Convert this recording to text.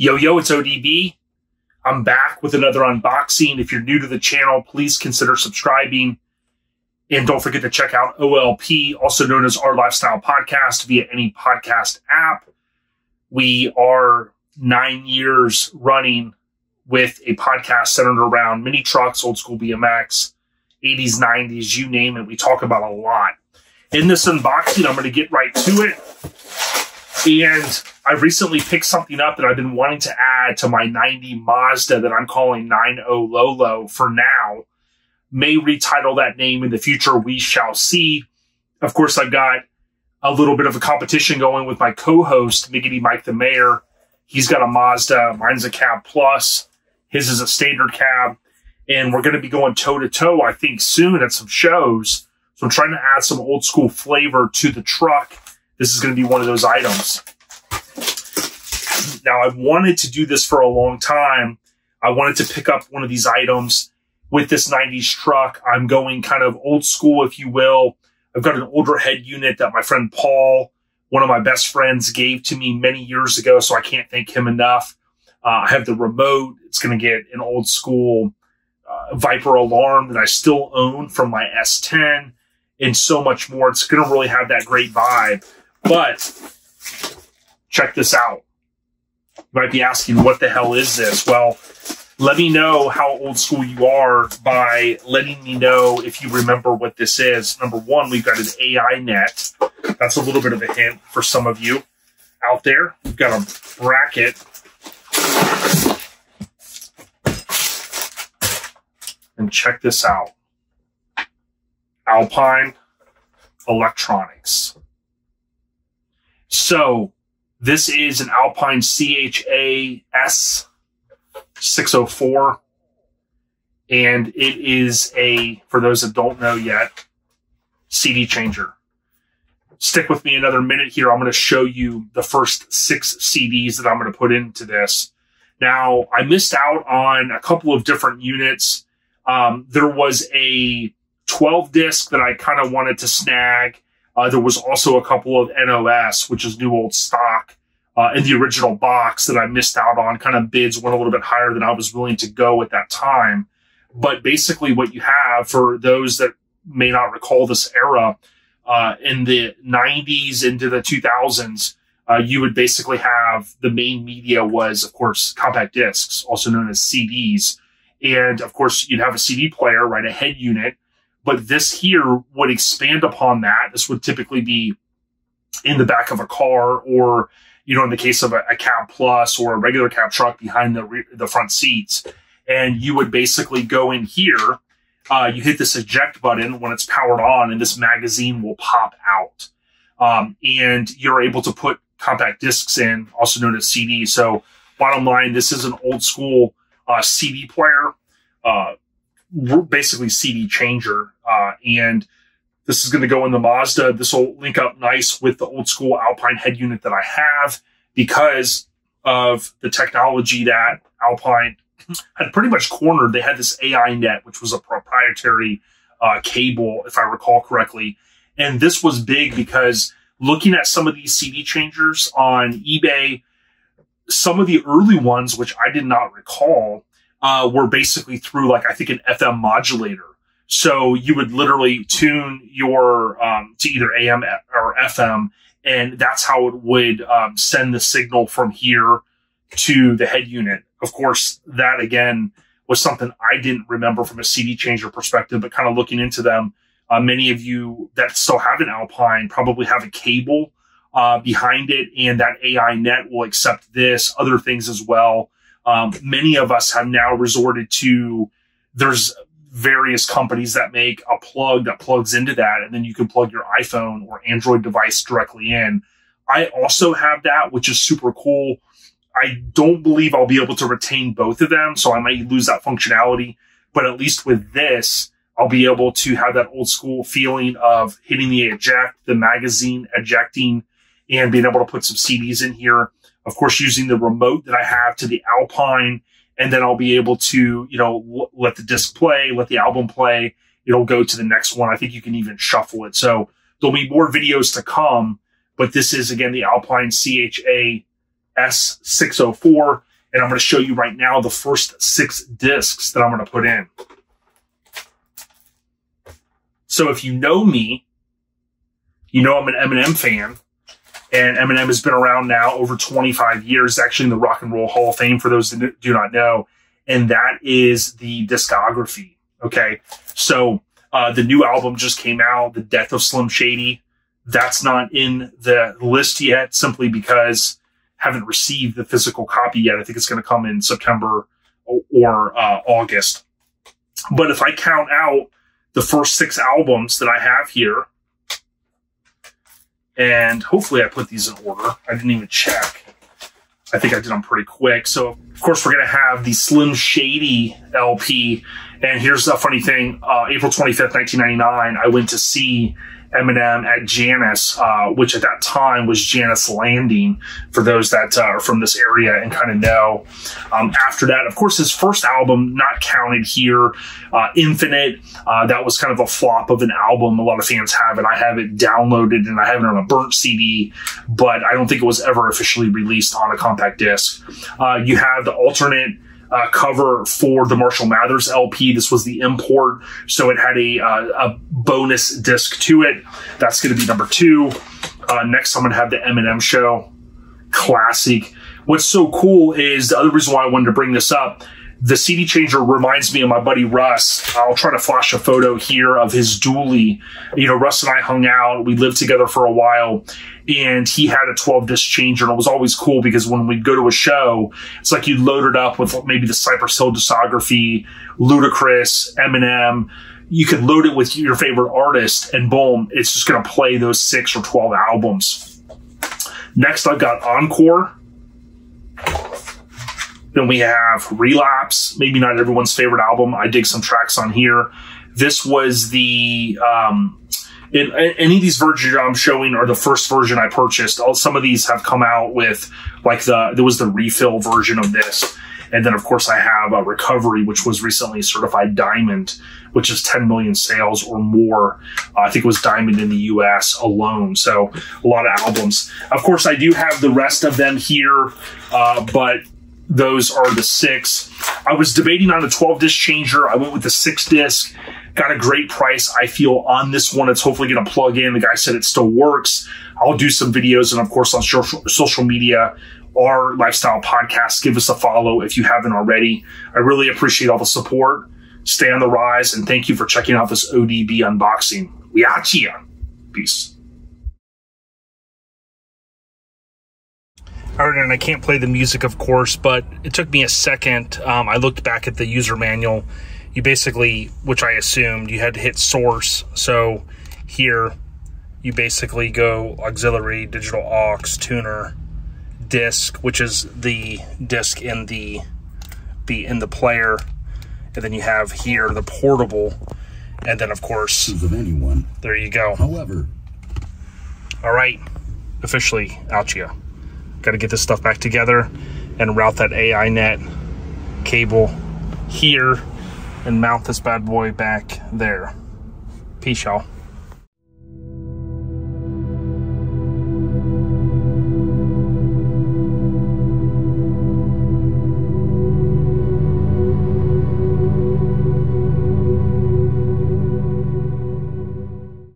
Yo, it's ODB. I'm back with another unboxing. If you're new to the channel, please consider subscribing. And don't forget to check out OLP, also known as Our Lifestyle Podcast, via any podcast app. We are 9 years running with a podcast centered around mini trucks, old school BMX, 80s, 90s, you name it. We talk about a lot. In this unboxing, I'm going to get right to it. And I recently picked something up that I've been wanting to add to my 90 Mazda that I'm calling 90 Lolo for now. May retitle that name in the future. We shall see. Of course, I've got a little bit of a competition going with my co-host, Miggity Mike the Mayor. He's got a Mazda. Mine's a Cab Plus. His is a standard cab. And we're going to be going toe-to-toe, I think, soon at some shows. So I'm trying to add some old school flavor to the truck. This is going to be one of those items. Now, I've wanted to do this for a long time. I wanted to pick up one of these items with this 90s truck. I'm going kind of old school, if you will. I've got an older head unit that my friend Paul, one of my best friends, gave to me many years ago, so I can't thank him enough. I have the remote. It's going to get an old school Viper alarm that I still own from my S10 and so much more. It's going to really have that great vibe. But check this out. You might be asking, what the hell is this? Well, let me know how old school you are by letting me know if you remember what this is. Number one, we've got an AI net. That's a little bit of a hint for some of you out there. We've got a bracket. And check this out. Alpine Electronics. So this is an Alpine CHA S604, and it is a, for those that don't know yet, CD changer. Stick with me another minute here. I'm going to show you the first 6 CDs that I'm going to put into this. Now, I missed out on a couple of different units. There was a 12 disc that I kind of wanted to snag. There was also a couple of NOS, which is new old stock, in the original box that I missed out on. Kind of bids went a little bit higher than I was willing to go at that time. But basically what you have, for those that may not recall this era, in the 90s into the 2000s, you would basically have the main media was, of course, compact discs, also known as CDs. And, of course, you'd have a CD player, right, a head unit. But this here would expand upon that. This would typically be in the back of a car, or, you know, in the case of a Cab Plus or a regular cab truck, behind the front seats. And you would basically go in here, you hit this eject button when it's powered on, and this magazine will pop out. And you're able to put compact discs in, also known as CDs. So bottom line, this is an old school CD player, basically CD changer. And this is going to go in the Mazda. This will link up nice with the old school Alpine head unit that I have, because of the technology that Alpine had pretty much cornered. They had this AI net, which was a proprietary cable, if I recall correctly. And this was big because looking at some of these CD changers on eBay, some of the early ones, which I did not recall, were basically through, like, I think an FM modulator. So you would literally tune your to either AM or FM, and that's how it would send the signal from here to the head unit. Of course, that again was something I didn't remember from a CD changer perspective, but kind of looking into them, many of you that still have an Alpine probably have a cable behind it, and that AI net will accept this, other things as well. Many of us have now resorted to, there's various companies that make a plug that plugs into that, and then you can plug your iPhone or Android device directly in. I also have that, which is super cool. I don't believe I'll be able to retain both of them, so I might lose that functionality. But at least with this, I'll be able to have that old school feeling of hitting the eject, the magazine ejecting, and being able to put some CDs in here. Of course, using the remote that I have to the Alpine, and then I'll be able to, you know, let the disc play, let the album play. It'll go to the next one. I think you can even shuffle it. So there'll be more videos to come, but this is, again, the Alpine CHA S604. And I'm going to show you right now the first 6 discs that I'm going to put in. So if you know me, you know I'm an Eminem fan. And Eminem has been around now over 25 years, actually in the Rock and Roll Hall of Fame, for those that do not know. And that is the discography. Okay. So the new album just came out, The Death of Slim Shady. That's not in the list yet, simply because I haven't received the physical copy yet. I think it's going to come in September or August. But if I count out the first 6 albums that I have here, and hopefully I put these in order. I didn't even check. I think I did them pretty quick. So, of course, we're going to have the Slim Shady LP. And here's a funny thing. April 25th, 1999, I went to see Eminem at Janus, which at that time was Janus Landing, for those that are from this area and kind of know. After that, of course, his first album, not counted here, Infinite, that was kind of a flop of an album. A lot of fans have it. I have it downloaded and I have it on a burnt CD, but I don't think it was ever officially released on a compact disc. You have the alternate cover for the Marshall Mathers LP. This was the import, so it had a bonus disc to it. That's going to be number 2. Next, I'm going to have the Eminem Show classic. What's so cool is, the other reason why I wanted to bring this up, the CD changer reminds me of my buddy Russ. I'll try to flash a photo here of his dually. You know, Russ and I hung out. We lived together for a while, and he had a 12-disc changer, and it was always cool because when we'd go to a show, it's like you'd load it up with maybe the Cypress Hill discography, Ludacris, Eminem. You could load it with your favorite artist, and boom, it's just going to play those 6 or 12 albums. Next, I've got Encore. Then we have Relapse, maybe not everyone's favorite album. I dig some tracks on here. This was the, any of these versions I'm showing are the first version I purchased. Some of these have come out with, like, there was the refill version of this. And then, of course, I have a Recovery, which was recently certified diamond, which is 10 million sales or more. I think it was diamond in the US alone. So a lot of albums. Of course, I do have the rest of them here, but those are the 6. I was debating on a 12-disc changer. I went with the 6-disc. Got a great price, I feel, on this one. It's hopefully going to plug in. The guy said it still works. I'll do some videos, and of course on social media, our lifestyle podcast. Give us a follow if you haven't already. I really appreciate all the support. Stay on the rise, and thank you for checking out this ODB unboxing. We out ya. Peace. All right, and I can't play the music, of course, but it took me a second. I looked back at the user manual. You basically, which I assumed, you had to hit source. So here, you basically go auxiliary, digital aux, tuner, disc, which is the disc in the player, and then you have here the portable, and then of course of anyone. There you go. However, all right, officially out ya. Got to get this stuff back together and route that AI net cable here and mount this bad boy back there. Peace, y'all.